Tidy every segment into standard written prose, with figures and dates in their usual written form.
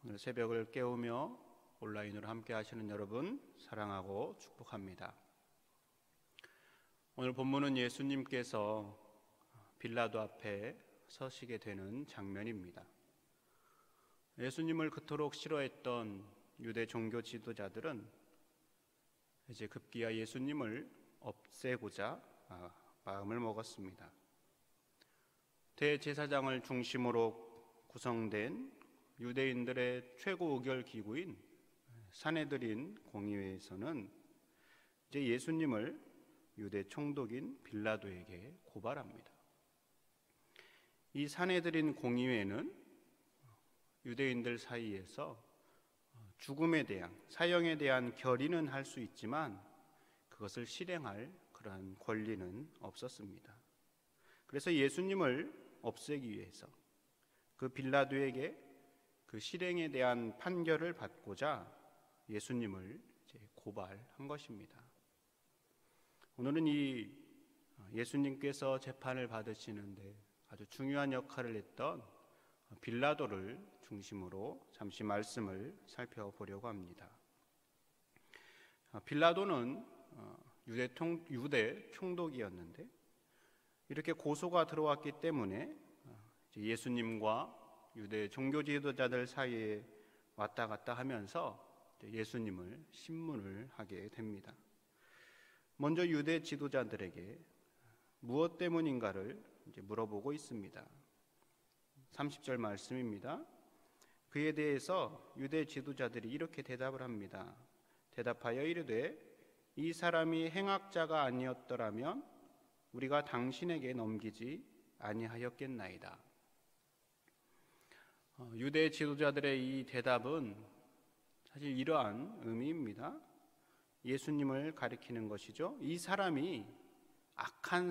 오늘 새벽을 깨우며 온라인으로 함께 하시는 여러분 사랑하고 축복합니다. 오늘 본문은 예수님께서 빌라도 앞에 서시게 되는 장면입니다. 예수님을 그토록 싫어했던 유대 종교 지도자들은 이제 급기야 예수님을 없애고자 마음을 먹었습니다. 대제사장을 중심으로 구성된 유대인들의 최고 의결 기구인 산헤드린 공의회에서는 이제 예수님을 유대 총독인 빌라도에게 고발합니다. 이 산헤드린 공의회는 유대인들 사이에서 죽음에 대한, 사형에 대한 결의는 할 수 있지만 그것을 실행할 그러한 권리는 없었습니다. 그래서 예수님을 없애기 위해서 그 빌라도에게 그 실행에 대한 판결을 받고자 예수님을 이제 고발한 것입니다. 오늘은 이 예수님께서 재판을 받으시는데 아주 중요한 역할을 했던 빌라도를 중심으로 잠시 말씀을 살펴보려고 합니다. 빌라도는 유대 총독이었는데 이렇게 고소가 들어왔기 때문에 예수님과 유대 종교 지도자들 사이에 왔다 갔다 하면서 예수님을 신문을 하게 됩니다. 먼저 유대 지도자들에게 무엇 때문인가를 이제 물어보고 있습니다. 30절 말씀입니다. 그에 대해서 유대 지도자들이 이렇게 대답을 합니다. 대답하여 이르되 이 사람이 행악자가 아니었더라면 우리가 당신에게 넘기지 아니하였겠나이다. 유대 지도자들의 이 대답은 사실 이러한 의미입니다. 예수님을 가리키는 것이죠. 이 사람이 악한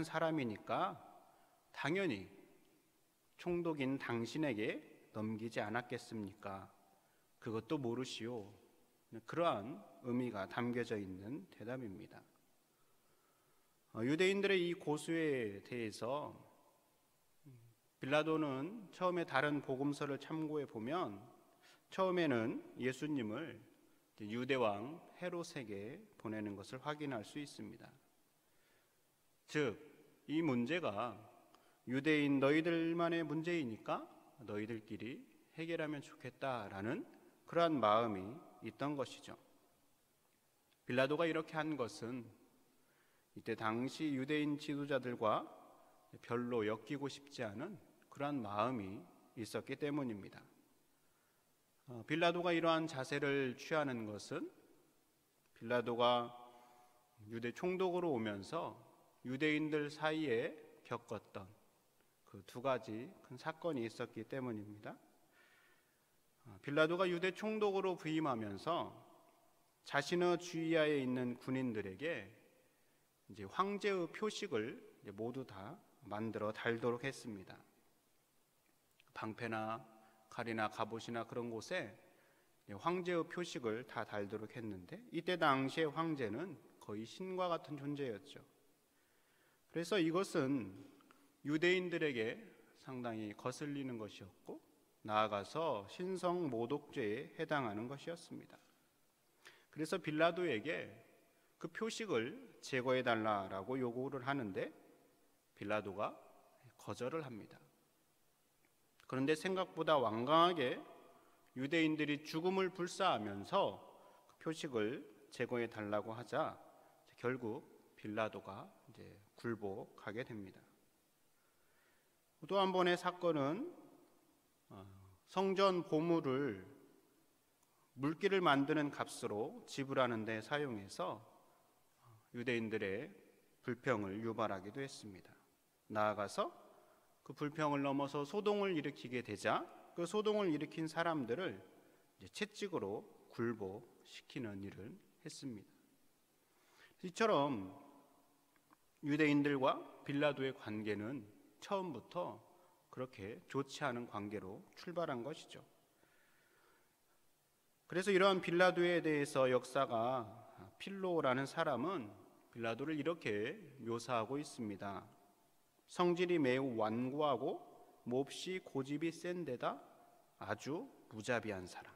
사람이니까 당연히 총독인 당신에게 넘기지 않았겠습니까? 그것도 모르시오. 그러한 의미가 담겨져 있는 대답입니다. 유대인들의 이 고소에 대해서 빌라도는 처음에 다른 복음서를 참고해 보면 처음에는 예수님을 유대왕 헤롯에게 보내는 것을 확인할 수 있습니다. 즉, 이 문제가 유대인 너희들만의 문제이니까 너희들끼리 해결하면 좋겠다라는 그러한 마음이 있던 것이죠. 빌라도가 이렇게 한 것은 이때 당시 유대인 지도자들과 별로 엮이고 싶지 않은 그러한 마음이 있었기 때문입니다. 빌라도가 이러한 자세를 취하는 것은 빌라도가 유대 총독으로 오면서 유대인들 사이에 겪었던 그 두 가지 큰 사건이 있었기 때문입니다. 빌라도가 유대 총독으로 부임하면서 자신의 주위하에 있는 군인들에게 이제 황제의 표식을 이제 모두 다 만들어 달도록 했습니다. 방패나 칼이나 갑옷이나 그런 곳에 황제의 표식을 다 달도록 했는데 이때 당시의 황제는 거의 신과 같은 존재였죠. 그래서 이것은 유대인들에게 상당히 거슬리는 것이었고 나아가서 신성 모독죄에 해당하는 것이었습니다. 그래서 빌라도에게 그 표식을 제거해 달라라고 요구를 하는데 빌라도가 거절을 합니다. 그런데 생각보다 완강하게 유대인들이 죽음을 불사하면서 그 표식을 제거해 달라고 하자 결국 빌라도가 이제 굴복하게 됩니다. 또 한 번의 사건은 성전 보물을 물기를 만드는 값으로 지불하는 데 사용해서 유대인들의 불평을 유발하기도 했습니다. 나아가서 그 불평을 넘어서 소동을 일으키게 되자 그 소동을 일으킨 사람들을 이제 채찍으로 굴복시키는 일을 했습니다. 이처럼 유대인들과 빌라도의 관계는 처음부터 그렇게 좋지 않은 관계로 출발한 것이죠. 그래서 이러한 빌라도에 대해서 역사가 필로라는 사람은 빌라도를 이렇게 묘사하고 있습니다. 성질이 매우 완고하고 몹시 고집이 센 데다 아주 무자비한 사람.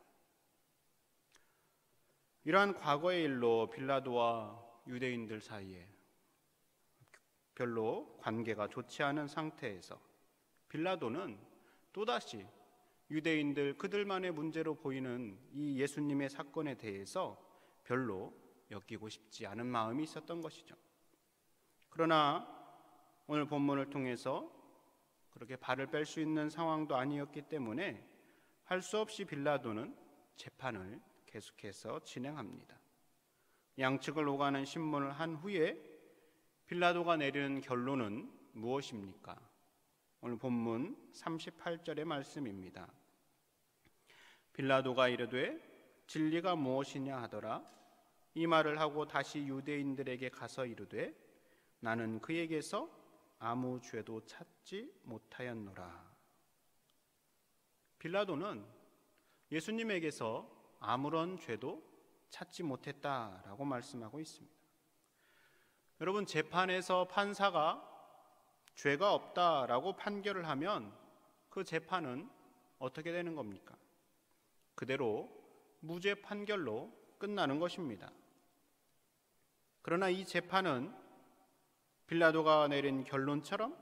이러한 과거의 일로 빌라도와 유대인들 사이에 별로 관계가 좋지 않은 상태에서 빌라도는 또다시 유대인들 그들만의 문제로 보이는 이 예수님의 사건에 대해서 별로 엮이고 싶지 않은 마음이 있었던 것이죠. 그러나 오늘 본문을 통해서 그렇게 발을 뺄 수 있는 상황도 아니었기 때문에 할 수 없이 빌라도는 재판을 계속해서 진행합니다. 양측을 오가는 신문을 한 후에 빌라도가 내리는 결론은 무엇입니까? 오늘 본문 38절의 말씀입니다. 빌라도가 이르되 진리가 무엇이냐 하더라. 이 말을 하고 다시 유대인들에게 가서 이르되 나는 그에게서 아무 죄도 찾지 못하였노라. 빌라도는 예수님에게서 아무런 죄도 찾지 못했다라고 말씀하고 있습니다. 여러분, 재판에서 판사가 죄가 없다라고 판결을 하면 그 재판은 어떻게 되는 겁니까? 그대로 무죄 판결로 끝나는 것입니다. 그러나 이 재판은 빌라도가 내린 결론처럼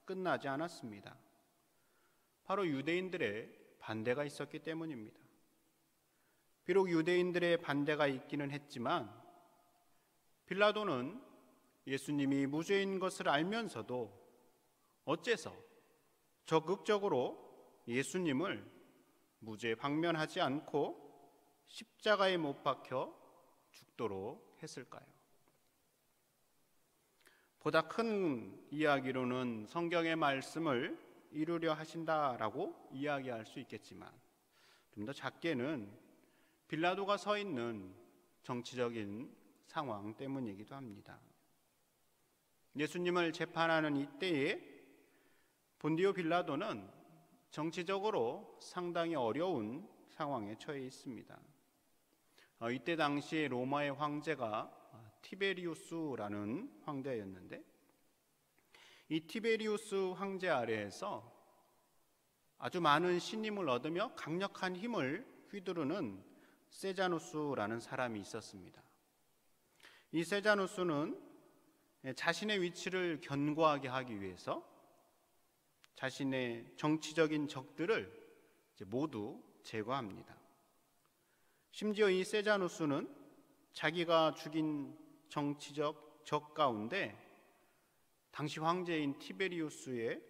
끝나지 않았습니다. 바로 유대인들의 반대가 있었기 때문입니다. 비록 유대인들의 반대가 있기는 했지만 빌라도는 예수님이 무죄인 것을 알면서도 어째서 적극적으로 예수님을 무죄 방면하지 않고 십자가에 못 박혀 죽도록 했을까요? 보다 큰 이야기로는 성경의 말씀을 이루려 하신다라고 이야기할 수 있겠지만 좀 더 작게는 빌라도가 서 있는 정치적인 상황 때문이기도 합니다. 예수님을 재판하는 이때에 본디오 빌라도는 정치적으로 상당히 어려운 상황에 처해 있습니다. 이때 당시 로마의 황제가 티베리우스라는 황제였는데 이 티베리우스 황제 아래에서 아주 많은 신임을 얻으며 강력한 힘을 휘두르는 세자누스라는 사람이 있었습니다. 이 세자누스는 자신의 위치를 견고하게 하기 위해서 자신의 정치적인 적들을 모두 제거합니다. 심지어 이 세자누스는 자기가 죽인 정치적 적 가운데 당시 황제인 티베리우스의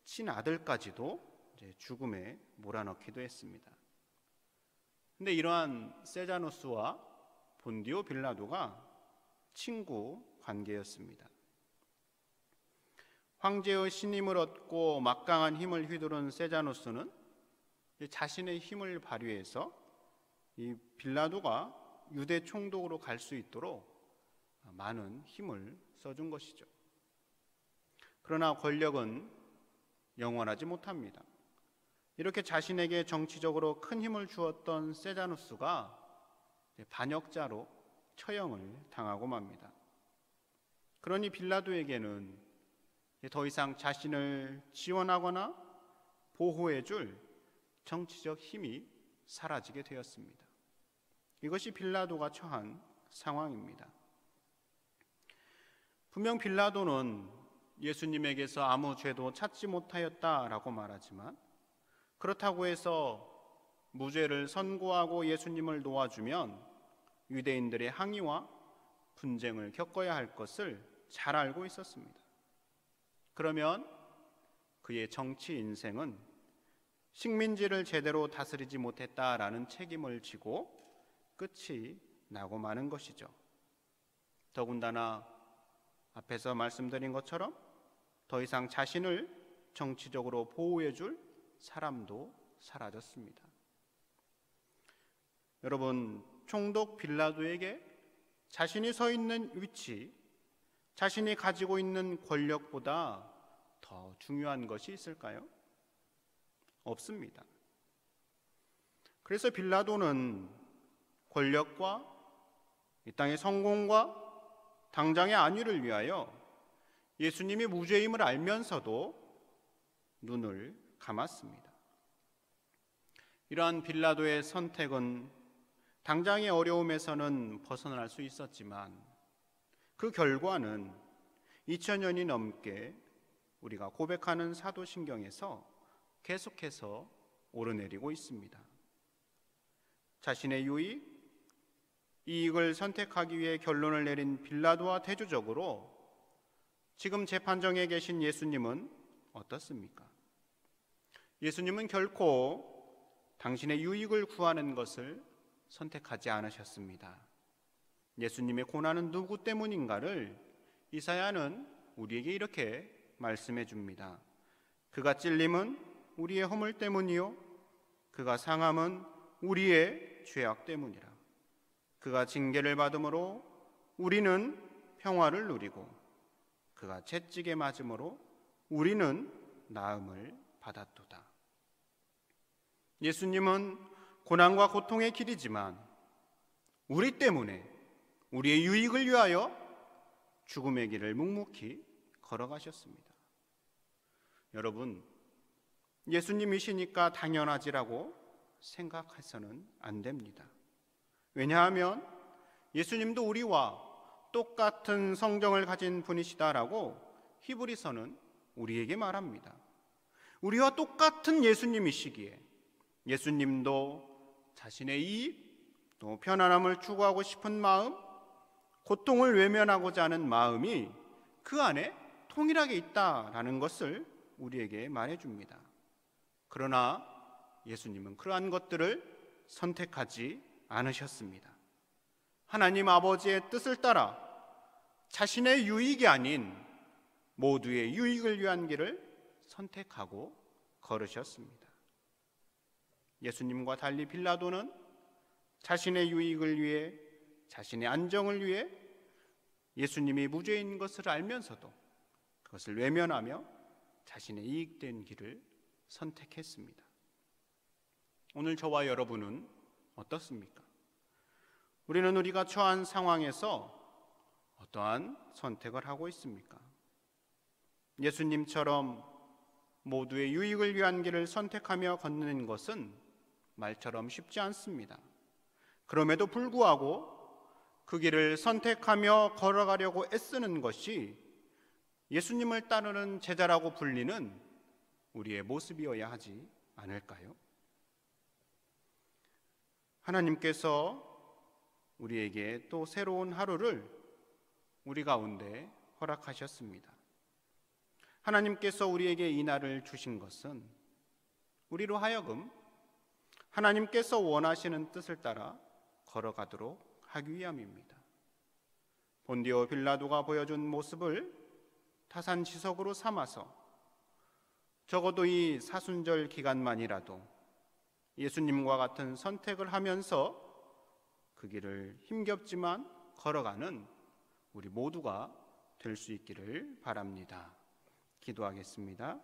친아들까지도 죽음에 몰아넣기도 했습니다. 그런데 이러한 세자누스와 본디오 빌라도가 친구 관계였습니다. 황제의 신임을 얻고 막강한 힘을 휘두른 세자누스는 자신의 힘을 발휘해서 이 빌라도가 유대 총독으로 갈 수 있도록 많은 힘을 써준 것이죠. 그러나 권력은 영원하지 못합니다. 이렇게 자신에게 정치적으로 큰 힘을 주었던 세자누스가 반역자로 처형을 당하고 맙니다. 그러니 빌라도에게는 더 이상 자신을 지원하거나 보호해줄 정치적 힘이 사라지게 되었습니다. 이것이 빌라도가 처한 상황입니다. 분명 빌라도는 예수님에게서 아무 죄도 찾지 못하였다라고 말하지만 그렇다고 해서 무죄를 선고하고 예수님을 놓아주면 유대인들의 항의와 분쟁을 겪어야 할 것을 잘 알고 있었습니다. 그러면 그의 정치 인생은 식민지를 제대로 다스리지 못했다라는 책임을 지고 끝이 나고 마는 것이죠. 더군다나 앞에서 말씀드린 것처럼 더 이상 자신을 정치적으로 보호해줄 사람도 사라졌습니다. 여러분, 총독 빌라도에게 자신이 서 있는 위치, 자신이 가지고 있는 권력보다 더 중요한 것이 있을까요? 없습니다. 그래서 빌라도는 권력과 이 땅의 성공과 당장의 안위를 위하여 예수님이 무죄임을 알면서도 눈을 감았습니다. 이러한 빌라도의 선택은 당장의 어려움에서는 벗어날 수 있었지만 그 결과는 2000년이 넘게 우리가 고백하는 사도신경에서 계속해서 오르내리고 있습니다. 자신의 이익을 선택하기 위해 결론을 내린 빌라도와 대조적으로 지금 재판정에 계신 예수님은 어떻습니까? 예수님은 결코 당신의 유익을 구하는 것을 선택하지 않으셨습니다. 예수님의 고난은 누구 때문인가를 이사야는 우리에게 이렇게 말씀해 줍니다. 그가 찔림은 우리의 허물 때문이요 그가 상함은 우리의 죄악 때문이라. 그가 징계를 받음으로 우리는 평화를 누리고 그가 채찍에 맞음으로 우리는 나음을 받았도다. 예수님은 고난과 고통의 길이지만 우리 때문에 우리의 유익을 위하여 죽음의 길을 묵묵히 걸어가셨습니다. 여러분, 예수님이시니까 당연하지라고 생각해서는 안 됩니다. 왜냐하면 예수님도 우리와 똑같은 성정을 가진 분이시다라고 히브리서는 우리에게 말합니다. 우리와 똑같은 예수님이시기에 예수님도 자신의 이익, 또 편안함을 추구하고 싶은 마음, 고통을 외면하고자 하는 마음이 그 안에 통일하게 있다라는 것을 우리에게 말해줍니다. 그러나 예수님은 그러한 것들을 선택하지 않으셨습니다. 하나님 아버지의 뜻을 따라 자신의 유익이 아닌 모두의 유익을 위한 길을 선택하고 걸으셨습니다. 예수님과 달리 빌라도는 자신의 유익을 위해, 자신의 안정을 위해 예수님이 무죄인 것을 알면서도 그것을 외면하며 자신의 이익된 길을 선택했습니다. 오늘 저와 여러분은 어떻습니까? 우리는 우리가 처한 상황에서 어떠한 선택을 하고 있습니까? 예수님처럼 모두의 유익을 위한 길을 선택하며 걷는 것은 말처럼 쉽지 않습니다. 그럼에도 불구하고 그 길을 선택하며 걸어가려고 애쓰는 것이 예수님을 따르는 제자라고 불리는 우리의 모습이어야 하지 않을까요? 하나님께서 우리에게 또 새로운 하루를 우리 가운데 허락하셨습니다. 하나님께서 우리에게 이 날을 주신 것은 우리로 하여금 하나님께서 원하시는 뜻을 따라 걸어가도록 하기 위함입니다. 본디오 빌라도가 보여준 모습을 타산지석으로 삼아서 적어도 이 사순절 기간만이라도 예수님과 같은 선택을 하면서 그 길을 힘겹지만 걸어가는 우리 모두가 될 수 있기를 바랍니다. 기도하겠습니다.